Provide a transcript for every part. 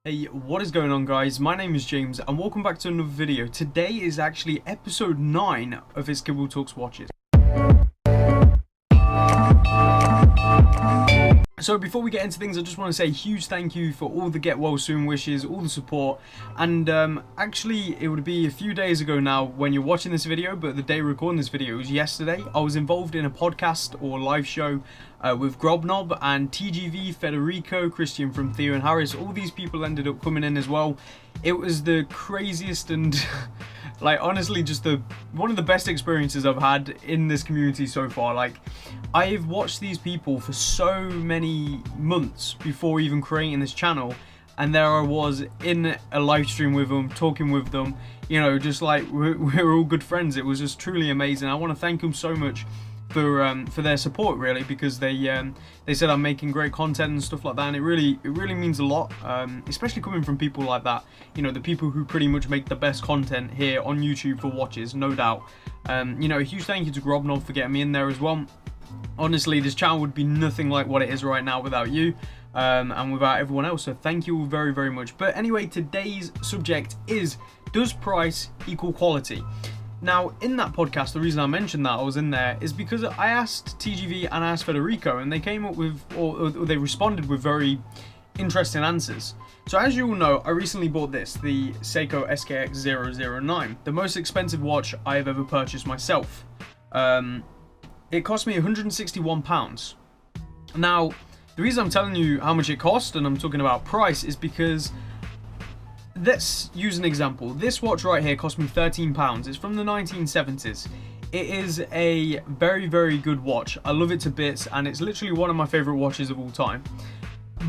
Hey, what is going on, guys? My name is James and welcome back to another video. Today is actually episode 9 of itsKibble Talks Watches. So before we get into things, I just want to say a huge thank you for all the get well soon wishes, all the support, and actually it would be a few days ago now when you're watching this video, but the day recording this video was yesterday. I was involved in a podcast or live show with Grobnob and TGV, Federico, Christian from Theo and Harris. All these people ended up coming in as well. It was the craziest and like honestly just one of the best experiences I've had in this community so far. Like, I've watched these people for so many months before even creating this channel, and there I was in a live stream with them, talking with them, you know, just like we're all good friends. It was just truly amazing. I want to thank them so much for their support, really, because they said I'm making great content and stuff like that, and it really means a lot, especially coming from people like that, you know, the people who pretty much make the best content here on YouTube for watches, no doubt. You know, a huge thank you to Grobnob for getting me in there as well. Honestly, this channel would be nothing like what it is right now without you, and without everyone else, so thank you all very, very much. But anyway, today's subject is, does price equal quality? Now, in that podcast, the reason I mentioned that I was in there is because I asked TGV and I asked Federico, and they came up with, or they responded with very interesting answers. So as you all know, I recently bought this, the Seiko SKX009, the most expensive watch I've ever purchased myself. It cost me £161. Now, the reason I'm telling you how much it cost, and I'm talking about price, is because let's use an example. This watch right here cost me £13. It's from the 1970s. It is a very, very good watch. I love it to bits, and it's literally one of my favorite watches of all time.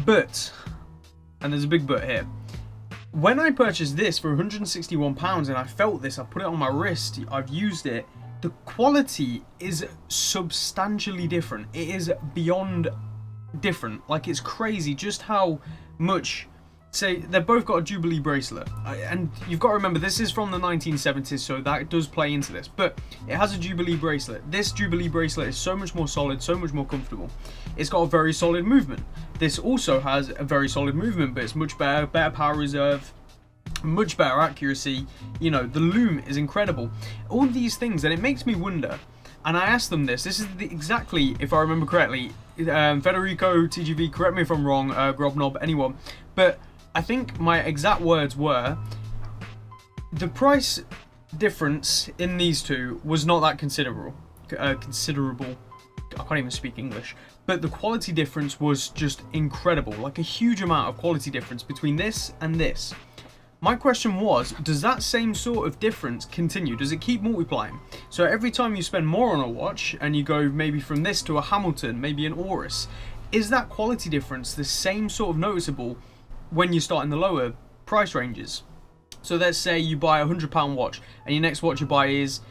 But, and there's a big but here, when I purchased this for £161 and I felt this, I put it on my wrist, I've used it, the quality is substantially different. It is beyond different. Like, it's crazy just how much. Say, they've both got a Jubilee bracelet, and you've got to remember this is from the 1970s, so that does play into this, but it has a Jubilee bracelet. This Jubilee bracelet is so much more solid, so much more comfortable. It's got a very solid movement. This also has a very solid movement, but it's much better power reserve, much better accuracy. You know, the lume is incredible. All these things, and it makes me wonder, and I asked them this is exactly, if I remember correctly, Federico, TGV, correct me if I'm wrong, Grobnob, anyone, but I think my exact words were, the price difference in these two was not that considerable. I can't even speak English. But the quality difference was just incredible. Like, a huge amount of quality difference between this and this. My question was, does that same sort of difference continue? Does it keep multiplying? So every time you spend more on a watch, and you go maybe from this to a Hamilton, maybe an Oris, is that quality difference the same sort of noticeable when you start in the lower price ranges? So let's say you buy a £100 watch and your next watch you buy is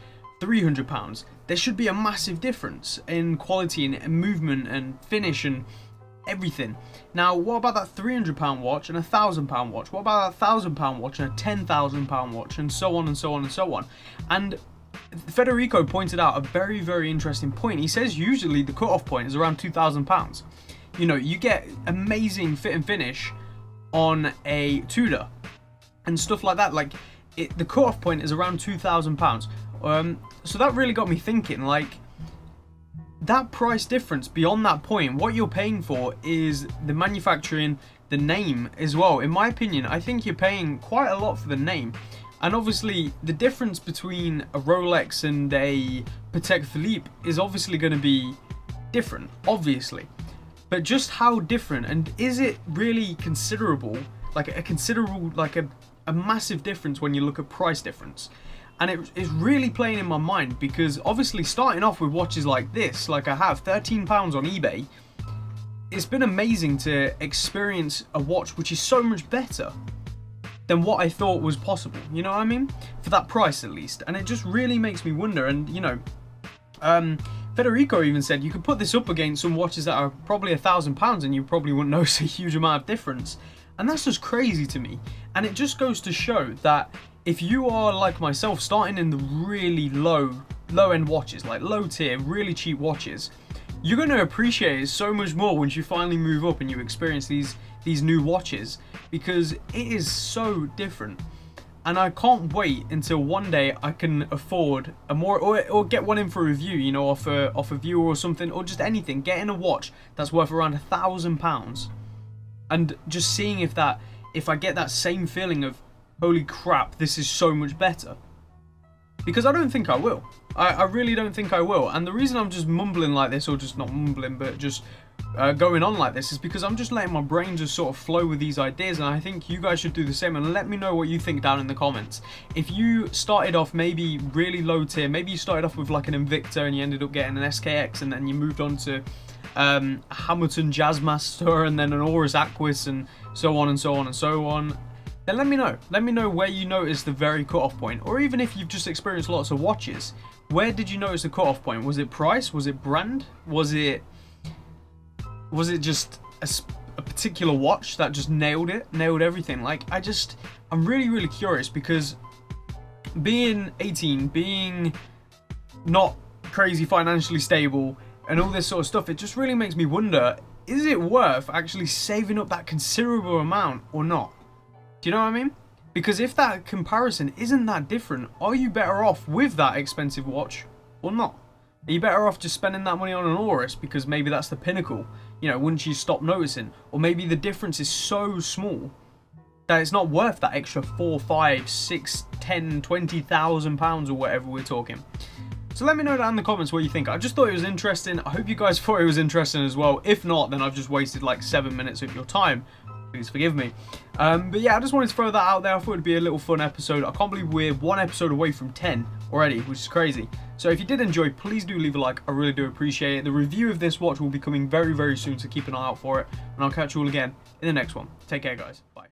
£300. There should be a massive difference in quality and movement and finish and everything. Now, what about that £300 watch and a £1,000 watch? What about that £1,000 watch and a £10,000 watch, and so on and so on and so on? And Federico pointed out a very, very interesting point. He says usually the cut-off point is around £2,000. You know, you get amazing fit and finish on a Tudor and stuff like that. Like, the cut-off point is around £2,000. So that really got me thinking, like, that price difference beyond that point, what you're paying for is the manufacturing, the name as well. In my opinion, I think you're paying quite a lot for the name. And obviously the difference between a Rolex and a Patek Philippe is obviously going to be different, obviously. But just how different, and is it really considerable, like a massive difference when you look at price difference? And it is really playing in my mind, because obviously starting off with watches like this, like I have, £13 on eBay, it's been amazing to experience a watch which is so much better than what I thought was possible, you know what I mean? For that price at least. And it just really makes me wonder, and you know, Federico even said you could put this up against some watches that are probably £1,000 and you probably wouldn't notice a huge amount of difference. And that's just crazy to me. And it just goes to show that if you are like myself, starting in the really low end watches, like low tier, really cheap watches, you're going to appreciate it so much more once you finally move up and you experience these new watches, because it is so different. And I can't wait until one day I can afford a more, or get one in for review, you know, off a viewer or something, or just anything. Getting a watch that's worth around £1,000, and just seeing if I get that same feeling of, holy crap, this is so much better. Because I don't think I will. I really don't think I will. And the reason I'm just mumbling like this, or just not mumbling, but just going on like this, is because I'm just letting my brain just sort of flow with these ideas, and I think you guys should do the same. And let me know what you think down in the comments. If you started off maybe really low tier, maybe you started off with like an Invicta and you ended up getting an SKX, and then you moved on to a Hamilton Jazzmaster, and then an Oris Aquis, and so on and so on and so on. Then let me know. Let me know where you noticed the very cutoff point, or even if you've just experienced lots of watches, where did you notice the cutoff point? Was it price? Was it brand? Was it just a particular watch that just nailed everything? Like, I'm really curious, because being 18, being not crazy financially stable, and all this sort of stuff, it just really makes me wonder, is it worth actually saving up that considerable amount or not? Do you know what I mean? Because if that comparison isn't that different, are you better off with that expensive watch or not? Are you better off just spending that money on an Oris because maybe that's the pinnacle, you know, once you stop noticing? Or maybe the difference is so small that it's not worth that extra 4, 5, 6, 10, 20,000 pounds or whatever we're talking. So let me know down in the comments what you think. I just thought it was interesting. I hope you guys thought it was interesting as well. If not, then I've just wasted like 7 minutes of your time. Please forgive me. But yeah, I just wanted to throw that out there. I thought it'd be a little fun episode. I can't believe we're 1 episode away from 10 already, which is crazy. So if you did enjoy, please do leave a like. I really do appreciate it. The review of this watch will be coming very soon, so keep an eye out for it. And I'll catch you all again in the next one. Take care, guys. Bye.